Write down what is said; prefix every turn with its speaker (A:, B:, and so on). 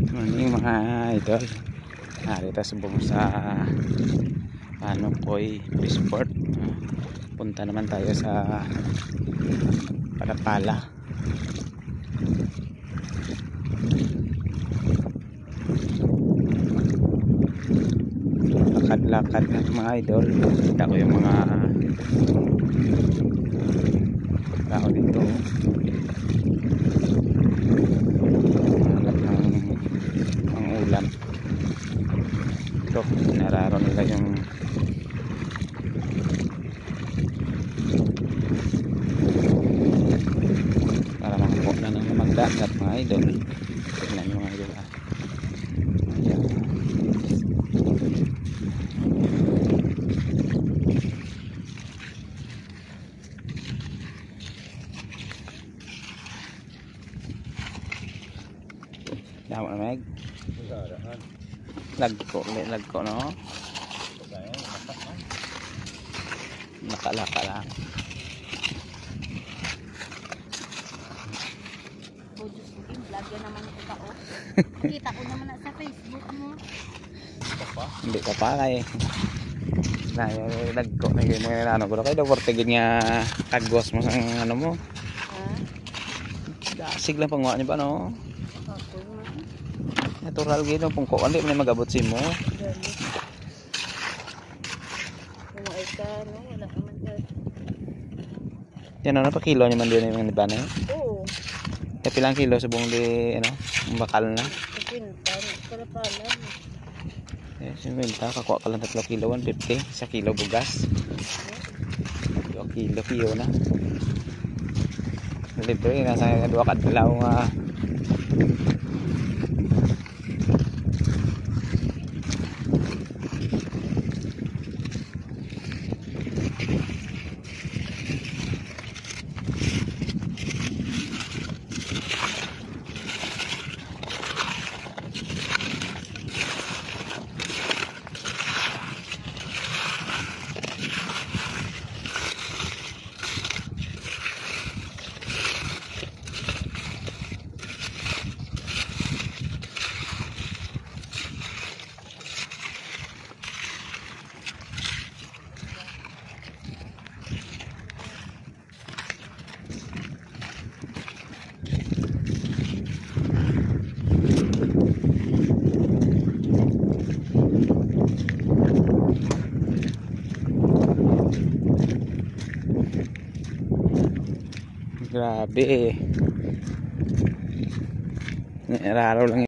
A: Morning mga idol. Narito subong sa Koy Resort. Punta naman tayo sa Palapala. Lakad-lakad na mga idol. Kita ko yung mga tao dito. Ulam ito, nararo nila yung para makakuha na ng magdagat mga idol. Tignan nyo mga idol. Ayan. Damo na meg lagko no, nakalaka lang.
B: Vlog yan naman ito tao. Kita ko naman sa Facebook mo.
A: Hindi ka pa kay lagko na yun mga ano ko kayo daw portigin nga kagos mo sang ano mo dasig lang panguha niyo ba no. Natural gino kung ko hindi man magabot si mo.
B: Wala naman dyan.
A: Yan ano pa kilo niyo man din yung iba na yun.
B: Oo.
A: E pilang kilo sa buong di ano bakal na.
B: Palapalan.
A: Eh simenta kakuha ka lang 3 kilo 150 sa kilo bugas. 2 kilo na. Libre nasa 2 kadlaw nga. Grabe eh. Raro lang